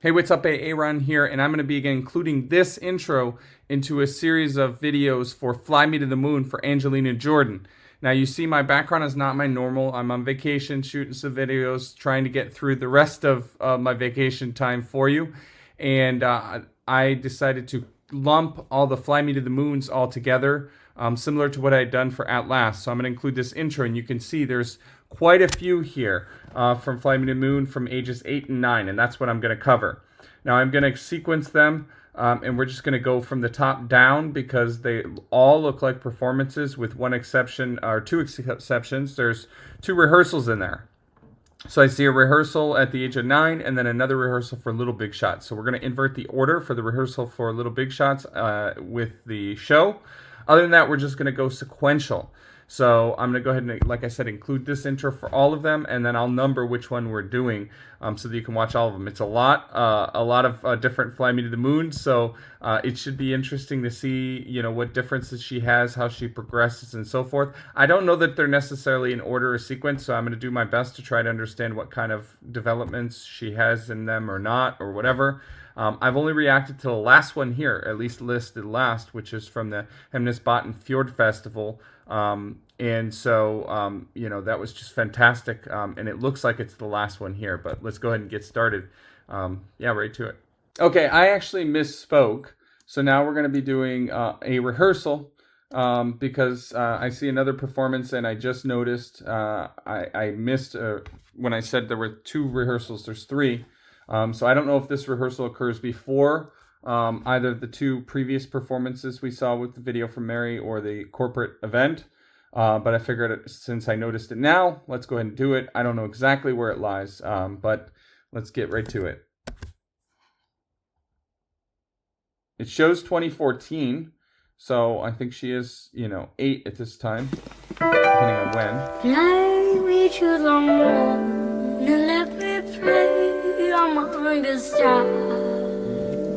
Hey, what's up? A-Aron here, and I'm going to be including this intro into a series of videos for Fly Me to the Moon for Angelina Jordan. Now, you see my background is not my normal. I'm on vacation shooting some videos, trying to get through the rest of my vacation time for you. And I decided to lump all the Fly Me to the Moons all together, similar to what I had done for At Last. So I'm going to include this intro, and you can see there's quite a few here from Fly Me to the Moon from ages 8 and 9, and that's what I'm going to cover. Now I'm going to sequence them, and we're just going to go from the top down because they all look like performances with one exception, or two exceptions. There's two rehearsals in there. So I see a rehearsal at the age of 9 and then another rehearsal for Little Big Shots. So we're going to invert the order for the rehearsal for Little Big Shots with the show. Other than that, we're just going to go sequential. So I'm going to go ahead and, like I said, include this intro for all of them, and then I'll number which one we're doing so that you can watch all of them. It's a lot of different Fly Me to the Moon, so it should be interesting to see, what differences she has, how she progresses, and so forth. I don't know that they're necessarily in order or sequence, so I'm going to do my best to try to understand what kind of developments she has in them or not, or whatever. I've only reacted to the last one here, at least listed last, which is from the Hemnesbotten Fjord Festival. And so, that was just fantastic. And it looks like it's the last one here, but let's go ahead and get started. Right to it. Okay, I actually misspoke. So now we're going to be doing a rehearsal because I see another performance, and I just noticed I missed when I said there were 2 rehearsals. There's 3. So I don't know if this rehearsal occurs before either the 2 previous performances we saw with the video from Mary or the corporate event. But I figured since I noticed it now, let's go ahead and do it. I don't know exactly where it lies, but let's get right to it. It shows 2014, so I think she is, 8 at this time, depending on when. Fly me to the moon and let me play among the stars.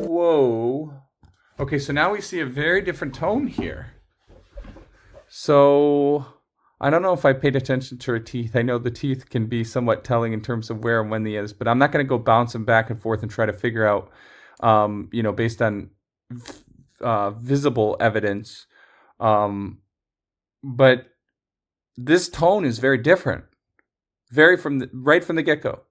Whoa. Okay, so now we see a very different tone here. So I don't know if I paid attention to her teeth. I know the teeth can be somewhat telling in terms of where and when the is, but I'm not going to go bouncing back and forth and try to figure out, based on visible evidence. But this tone is very different, right from the get-go.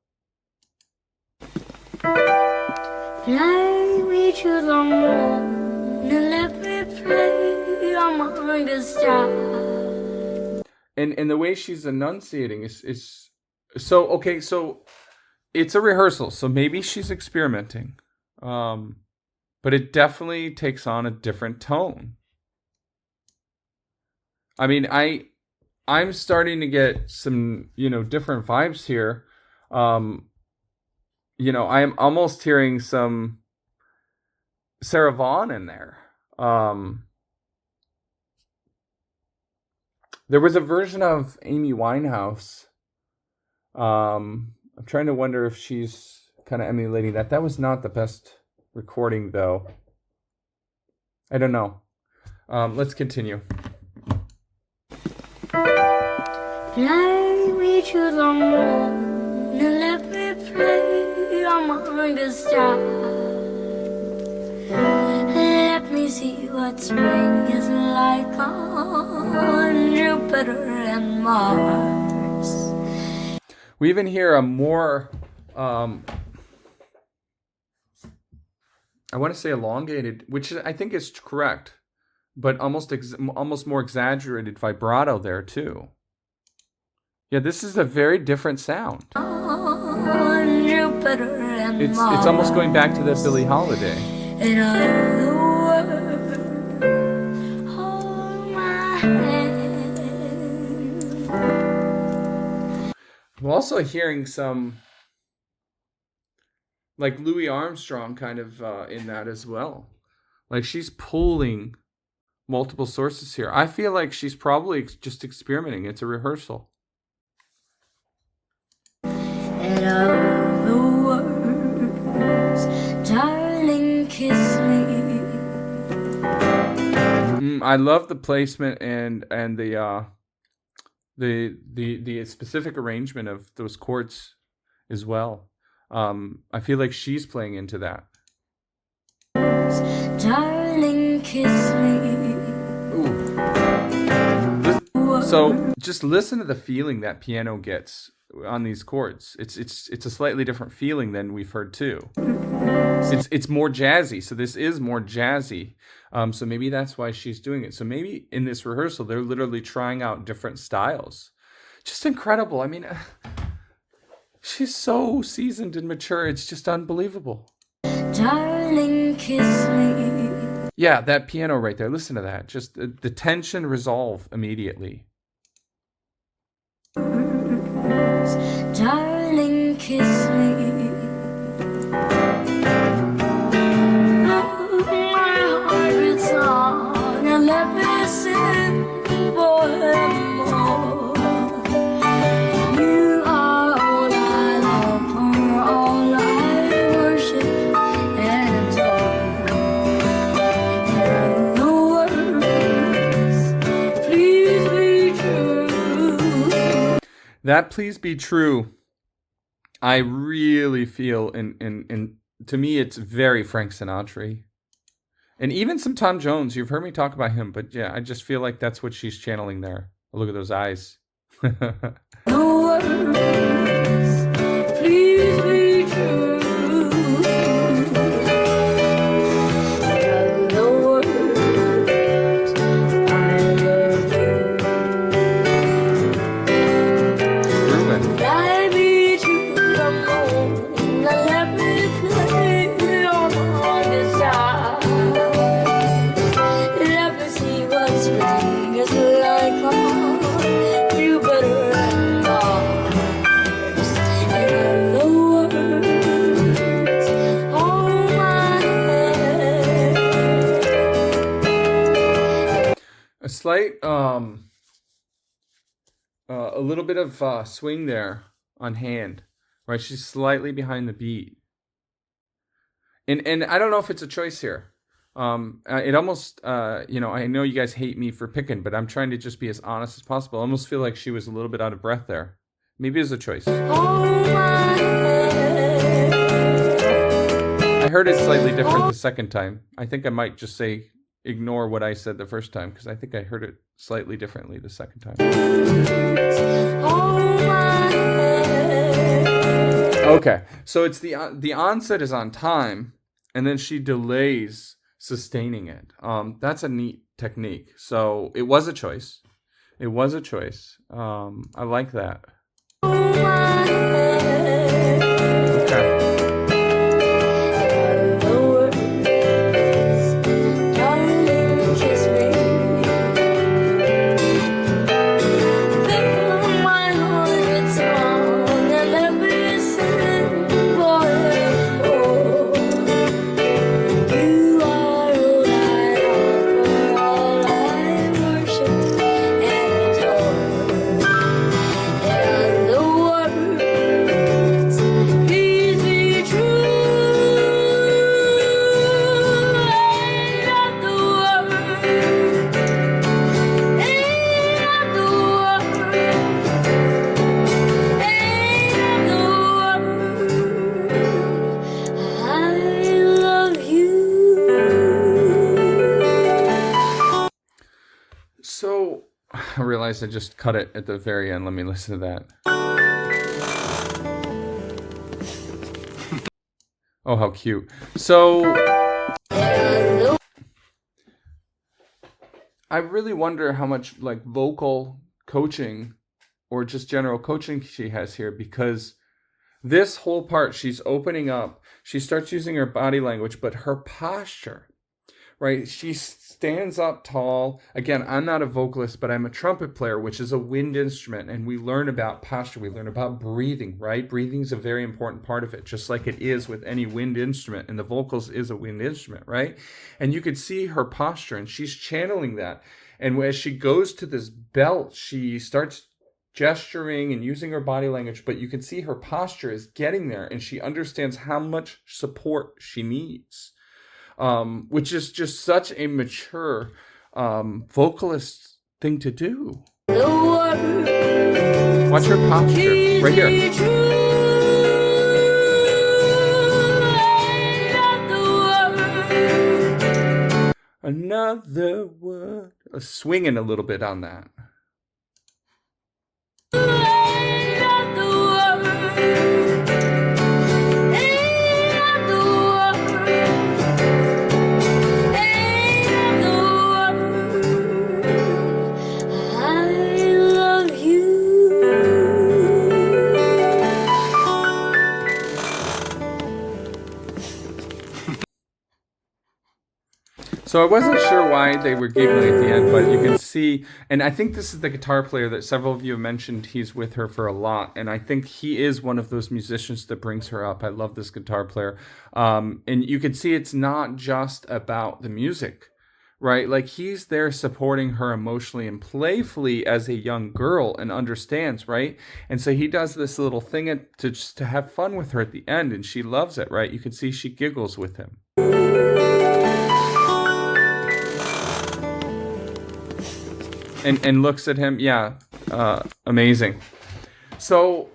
Fly me to the moon and let me play among the stars. And the way she's enunciating is so okay. So it's a rehearsal, so maybe she's experimenting, but it definitely takes on a different tone. I mean, I'm starting to get some different vibes here. I am almost hearing some Sarah Vaughan in there. There was a version of Amy Winehouse. I'm trying to wonder if she's kind of emulating that. That was not the best recording, though. I don't know. Let's continue. Fly me to the moon and let me play among the stars. Let me see what spring is like on Jupiter and Mars. We even hear a more, I want to say elongated, which I think is correct, but almost more exaggerated vibrato there too. Yeah, this is a very different sound. On Jupiter and It's Mars. almost going back to that Billie Holiday. In other words, hold my hand. I'm also hearing some like Louis Armstrong kind of in that as well. Like she's pulling multiple sources here. I feel like she's probably just experimenting. It's a rehearsal. In other words, darling, kiss me. I love the placement and the specific arrangement of those chords as well. I feel like she's playing into that. Darling, kiss me. Ooh. So just listen to the feeling that piano gets on these chords. It's a slightly different feeling than we've heard too. It's more jazzy. So this is more jazzy. So maybe that's why she's doing it. So maybe in this rehearsal, they're literally trying out different styles. Just incredible. I mean, she's so seasoned and mature. It's just unbelievable. Darling, kiss me. Yeah, that piano right there. Listen to that. Just the tension resolve immediately. Darling, kiss me. My heart beats on and let me sing forevermore. You are all I long for, all I worship and adore. And the words, please be true. That please be true. I really feel in to me it's very Frank Sinatra. And even some Tom Jones. You've heard me talk about him, but yeah, I just feel like that's what she's channeling there. Look at those eyes. The words, please be true. And the words, I love you. Ruben. Fly me to the moon and let me play on the side. Let me see what spring is like on Jupiter and Mars. And the words on my head. A slight a little bit of swing there on hand, right? She's slightly behind the beat. And I don't know if it's a choice here. It almost, I know you guys hate me for picking, but I'm trying to just be as honest as possible. I almost feel like she was a little bit out of breath there. Maybe it's a choice. On my head. I heard it slightly different the second time. I think I might just say ignore what I said the first time because I think I heard it slightly differently the second time. On my head. Okay, so it's the onset is on time, and then she delays sustaining it. That's a neat technique. So it was a choice. It was a choice. I like that. On my head. Okay. And the words, darling, kiss me. Fill my heart with song and let me sing forevermore. You are all I long for, all I worship and adore. And the words, please be true. And the words, and the words, I love you. So I realized I just cut it at the very end. Let me listen to that. Oh, how cute. So And the I really wonder how much like vocal coaching or just general coaching she has here because this whole part she's opening up, she starts using her body language, but her posture, right? She stands up tall. Again, I'm not a vocalist, but I'm a trumpet player, which is a wind instrument. And we learn about posture. We learn about breathing, right? Breathing is a very important part of it, just like it is with any wind instrument. And the vocals is a wind instrument, right? And you could see her posture, and she's channeling that. And as she goes to this belt, she starts gesturing and using her body language, but you can see her posture is getting there, and she understands how much support she needs. Which is just such a mature vocalist thing to do. Watch her posture right here. another word. Swinging a little bit on that. So I wasn't sure why they were giggling at the end, but you can see, and I think this is the guitar player that several of you have mentioned. He's with her for a lot, and I think he is one of those musicians that brings her up. I love this guitar player. And you can see it's not just about the music, right? Like, he's there supporting her emotionally and playfully as a young girl and understands, right? And so he does this little thing to just to have fun with her at the end, and she loves it, right? You can see she giggles with him. And looks at him. Yeah, amazing. So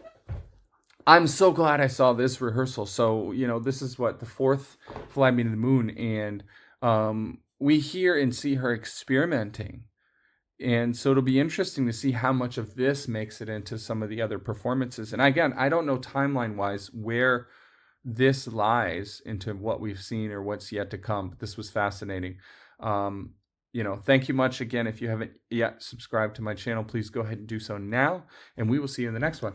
I'm so glad I saw this rehearsal. So, you know, this is what, the fourth Fly Me to the Moon, and we hear and see her experimenting. And so it'll be interesting to see how much of this makes it into some of the other performances. And again, I don't know timeline-wise where this lies into what we've seen or what's yet to come, but this was fascinating. You know, thank you much again. If you haven't yet subscribed to my channel, please go ahead and do so now, and we will see you in the next one.